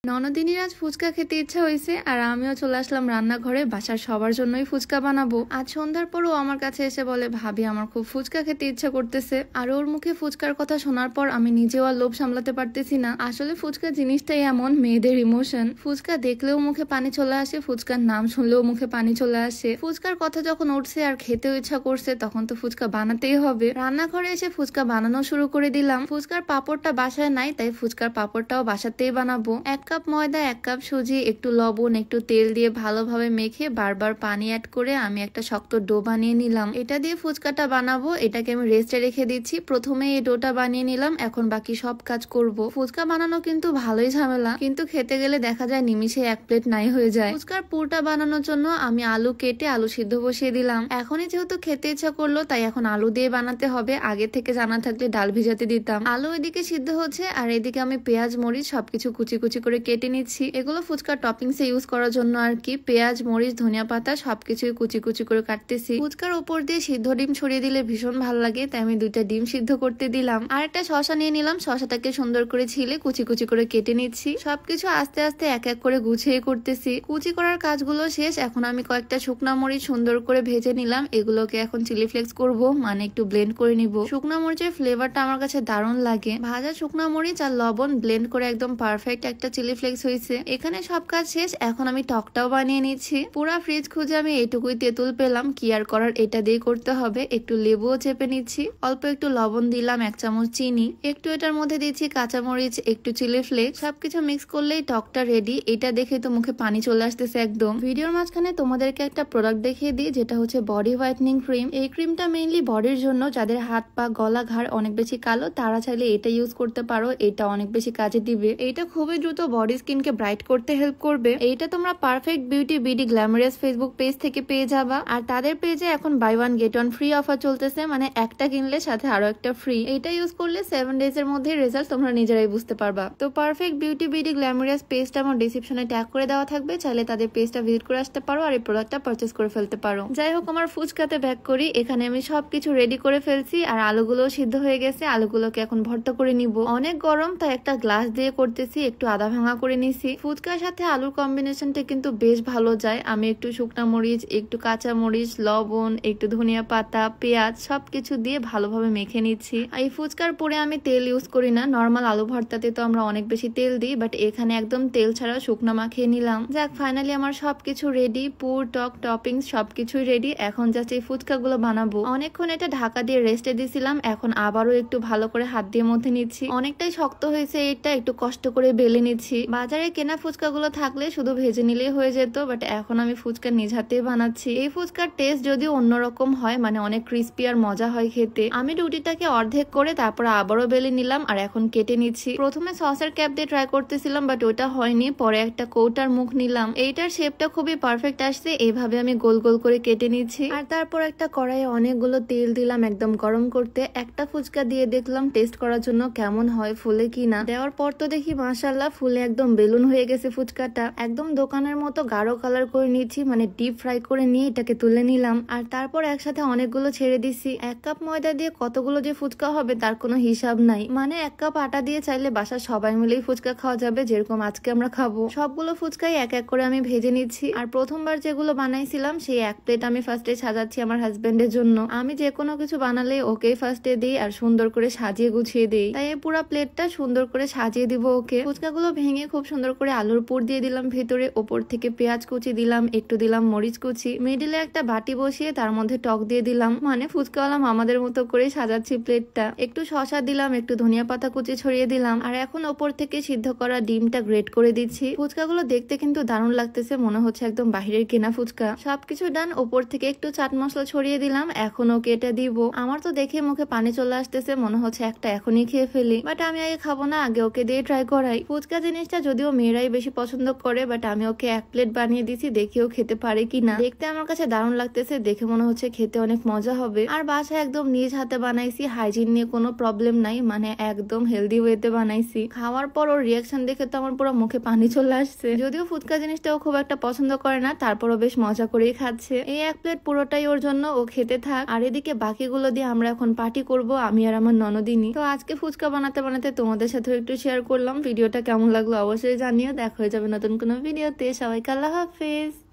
ননদিনীর আজ ফুচকা খেতে ইচ্ছা হয়েছে আর আমিও চলে আসলাম রান্নাঘরে। বাসার সবার জন্যই ফুচকা বানাবো। আজ সন্ধ্যার পরও আমার কাছে এসে বলে, ভাবি আমার খুব ফুচকা খেতে ইচ্ছা করতেছে। আর ওর মুখে ফুচকার কথা শোনার পর আমি নিজেও আর লোভ সামলাতে পারতেছি না। আসলে ফুচকা জিনিসটাই এমন, মেয়েদের ইমোশন। ফুচকা দেখলেও মুখে পানি চলে আসে, ফুচকার নাম শুনলেও মুখে পানি চলে আসে। ফুচকার কথা যখন উঠছে আর খেতেও ইচ্ছা করছে তখন তো ফুচকা বানাতেই হবে। রান্নাঘরে এসে ফুচকা বানানো শুরু করে দিলাম। ফুচকার পাপড়টা বাসায় নাই, তাই ফুচকার পাপড়টাও বাসাতেই বানাবো। 1 কাপ ময়দা, 1 কাপ সুজি, একটু লবণ, একটু তেল দিয়ে ভালোভাবে মেখে বারবার পানি অ্যাড করে আমি একটা শক্ত ডো বানিয়ে নিলাম। এটা দিয়ে ফুচকাটা বানাবো। এটাকে আমি রেস্টে রেখে দিচ্ছি। প্রথমে এই ডোটা বানিয়ে নিলাম, এখন বাকি সব কাজ করব। ফুচকা বানানো কিন্তু ভালোই ঝামেলা, কিন্তু খেতে গেলে দেখা যায় নিমিষে 1 প্লেট নাই হয়ে যায়। ফুচকার পুরটা বানানোর জন্য আমি আলু কেটে আলু সিদ্ধ বসিয়ে দিলাম। এখনই যেহেতু খেতে ইচ্ছা করলো তাই এখন আলু দিয়ে বানাতে হবে। আগে থেকে জানা থাকলে ডাল ভিজাতে দিতাম। আলু এদিকে সিদ্ধ হচ্ছে আর এদিকে আমি পেঁয়াজ মরিচ সবকিছু কুচি কুচি করে কেটে নিচ্ছি। এগুলো ফুচকার টপিংসে ইউজ করার জন্য আর কি। পেঁয়াজ মরিচ ধনিয়া পাতা সবকিছুই কুচি কুচি করে কাটতেছি। ফুচকার উপর দিয়ে সিদ্ধ ডিম ছড়িয়ে দিলে ভীষণ ভালো লাগে, তাই আমি 2টা ডিম সিদ্ধ করতে দিলাম। আর একটা শসা নিয়ে নিলাম, শসাটাকে সুন্দর করে ছিলে কুচি কুচি করে কেটে নিচ্ছি। সবকিছু আস্তে আস্তে এক এক করে গুছিয়ে করতেছি। কুচি করার কাজগুলো শেষ। এখন আমি কয়েকটা শুকনা মরিচ সুন্দর করে ভেজে নিলাম। এগুলোকে এখন চিলি ফ্লেক্স করবো, মানে একটু ব্লেন্ড করে নিব। শুকনা মরিচের ফ্লেভারটা আমার কাছে দারুণ লাগে। ভাজা শুকনা মরিচ আর লবণ ব্লেন্ড করে একদম পারফেক্ট একটা চিলি ফ্লেক্স হয়েছে। এখানে সব কাজ শেষ। এখন আমি টকটাও বানিয়ে নিচ্ছি। পুরা ফ্রিজ খুঁজে আমি এইটুকুই তেঁতুল পেলাম। কি আর করার, এটা দিয়ে করতে হবে। একটু লেবুও চেপে নিচ্ছি, অল্প একটু লবণ দিলাম, 1 চামচ চিনি, একটু এটার মধ্যে দিচ্ছি কাঁচামরিচ, একটু চিলি ফ্লেক্স। সবকিছু মিক্স করলেই টকটা রেডি। এটা দেখে তো মুখে পানি চলে আসতেছে একদম। ভিডিওর মাঝখানে তোমাদেরকে একটা প্রোডাক্ট দেখিয়ে দিই, যেটা হচ্ছে বডি হোয়াইটনিং ক্রিম। এই ক্রিমটা মেইনলি বডির জন্য। যাদের হাত পা গলা ঘাড় অনেক বেশি কালো তারা চাইলে এটা ইউজ করতে পারো। এটা অনেক বেশি কাজে দিবে। এটা খুবই দ্রুত বডি স্কিনকে ব্রাইট করতে হেল্প করবে। এইটা তোমরা perfect beauty BD glamorous Facebook page থেকে পেয়ে যাবা। আর তাদের পেজে এখন বাই 1 গেট 1 ফ্রি অফার চলতেছে, মানে একটা কিনলে সাথে আরো একটা ফ্রি। এটা ইউজ করলে 7 ডেজ এর মধ্যে রেজাল্ট তোমরা নিজেরাই বুঝতে পারবা। তো পারফেক্ট বিউটি বিডি গ্ল্যামারাস পেজটা আমার ডেসক্রিপশনে ট্যাগ করে দেওয়া থাকবে, চাইলে তাদের পেজটা ভিজিট করে আসতে পারো আর এই প্রোডাক্টটা পারচেজ করে ফেলতে পারো। যাই হোক, আমার ফুচকাতে ব্যাক করি। এখানে আমি সবকিছু রেডি করে ফেলছি আর আলুগুলো সিদ্ধ হয়ে গেছে। আলুগুলোকে এখন ভর্তা করে নিব। অনেক গরম, তাই একটা গ্লাস দিয়ে করতেছি। একটু আদা ভাঙা করে নিছি। ফুচকার সাথে আলুর কম্বিনেশনটা কিন্তু বেশ ভালো যায়। আমি একটু শুকনা মরিচ, একটু কাঁচা মরিচ, লবণ, একটু ধনিয়া পাতা, পেঁয়াজ সবকিছু দিয়ে ভালোভাবে মেখে নিচ্ছি। এই ফুচকার পরে আমি তেল ইউজ করি না। নর্মাল আলু ভর্তাতে তো আমরা অনেক বেশি তেল দিই, বাট এখানে একদম তেল ছাড়া শুকনা মাখিয়ে নিলাম। যাক, ফাইনালি আমার সবকিছু রেডি। পুর টক টপিংস সবকিছুই রেডি। এখন জাস্ট এই ফুচকাগুলো বানাবো। অনেকক্ষণ এটা ঢাকা দিয়ে রেস্টে দিয়েছিলাম। এখন আবারও একটু ভালো করে হাত দিয়ে মধ্যে নিচ্ছি। অনেকটাই শক্ত হয়েছে, এটা একটু কষ্ট করে বেলে নিচ্ছি। বাজারে কেনা ফুচকাগুলো থাকলে শুধু ভেজে নিলেই হয়ে যেত, বাট এখন আমি ফুচকা নিজ হাতে বানাচ্ছি। এই ফুচকার টেস্ট যদিও অন্যরকম হয়, মানে অনেক ক্রিস্পি আর মজা হয় খেতে। আমি রুটিটাকে অর্ধেক করে তারপর আবারও বেলে নিলাম আর এখন কেটে নিচ্ছি। প্রথমে সসের ক্যাপ দিয়ে ট্রাই করতেছিলাম, বাট ওটা হয়নি। পরে একটা কৌটার মুখ নিলাম। এইটার শেপটা খুবই পারফেক্ট আসছে। এইভাবে আমি গোল গোল করে কেটে নিচ্ছি। আর তারপর একটা কড়াইয়ে অনেকগুলো তেল দিলাম একদম গরম করতে। একটা ফুচকা দিয়ে দেখলাম টেস্ট করার জন্য কেমন হয়, ফুলে কিনা। দেওয়ার পর তো দেখি মাশাআল্লাহ ফুলে একদম বেলুন হয়ে গেছে ফুচকাটা। একদম দোকানের মতো গাঢ় কালার করে নিচ্ছি, মানে ডিপ ফ্রাই করে নিয়ে এটাকে তুলে নিলাম। আর তারপর একসাথে অনেকগুলো ছেড়ে দিছি। 1 কাপ ময়দা দিয়ে কতগুলো যে ফুচকা হবে তার কোনো হিসাব নাই। মানে 1 কাপ আটা দিয়ে চাইলে বাসার সবাই মিলেই ফুচকা খাওয়া যাবে, যেরকম আজকে আমরা খাবো। সবগুলো ফুচকাই এক এক করে আমি ভেজে নিচ্ছি। আর প্রথমবার যেগুলো বানাইছিলাম সেই 1 প্লেট আমি ফার্স্টে সাজাচ্ছি আমার হাজবেন্ডের জন্য। আমি যে কোনো কিছু বানালে ওকে ফার্স্টে দিই আর সুন্দর করে সাজিয়ে গুছিয়ে দিই, তাই এই পুরো প্লেটটা সুন্দর করে সাজিয়ে দিব ওকে। ফুচকাগুলো ভেঙে খুব সুন্দর করে আলুর পুর দিয়ে দিলাম ভেতরে। ওপর থেকে পেঁয়াজ কুচি দিলাম, একটু দিলাম মরিচ কুচি। মিডিলে একটা বাটি বসিয়ে তার মধ্যে টক দিয়ে দিলাম, মানে ফুচকাওয়ালা মামাদের মতো করে সাজাচ্ছি প্লেটটা। একটু শসা দিলাম, একটু ধনিয়া পাতা কুচি ছড়িয়ে দিলাম। আর এখন ওপর থেকে সিদ্ধ করা ডিমটা গ্রেট করে দিচ্ছি। ফুচকাগুলো দেখতে কিন্তু দারুণ লাগতেছে, মনে হচ্ছে একদম বাহিরের কেনা ফুচকা। সবকিছু ডান। ওপর থেকে একটু চাট মশলা ছড়িয়ে দিলাম। এখন ওকে এটা দিব। আমার তো দেখে মুখে পানি চলে আসতেছে, মনে হচ্ছে একটা এখনই খেয়ে ফেলি, বাট আমি আগে খাবো না, আগে ওকে দিয়ে ট্রাই করাই। ফুচকা জিনিসটা যদিও মেয়েরাই বেশি পছন্দ করে, বাট আমি ওকে 1 প্লেট বানিয়ে দিছি, দেখেও খেতে পারে কিনা। দেখতে আমার কাছে দারুণ লাগতেছে, দেখে মনে হচ্ছে খেতে অনেক মজা হবে। আর বাসায় একদম নিজ হাতে বানাইছি, হাইজিন নিয়ে কোনো প্রবলেম নাই, মানে একদম হেলদি ওয়েতে বানাইছি। খাওয়ার পর ওর রিয়াকশন দেখে তো আমার পুরো মুখে পানি চলে আসছে। যদিও ফুচকা জিনিসটাও খুব একটা পছন্দ করে না, তারপরও বেশ মজা করেই খাচ্ছে। এই 1 প্লেট পুরোটাই ওর জন্য, ও খেতে থাক। আর এদিকে বাকিগুলো দিয়ে আমরা এখন পার্টি করব, আমি আর আমার ননদিনী। তো আজকে ফুচকা বানাতে বানাতে তোমাদের সাথে একটু শেয়ার করলাম। ভিডিওটা কেমন লাগলো লাগলো অবশ্যই জানিও। দেখা হয়ে যাবে নতুন কোনো ভিডিওতে। সবাইকে আল্লাহ হাফেজ।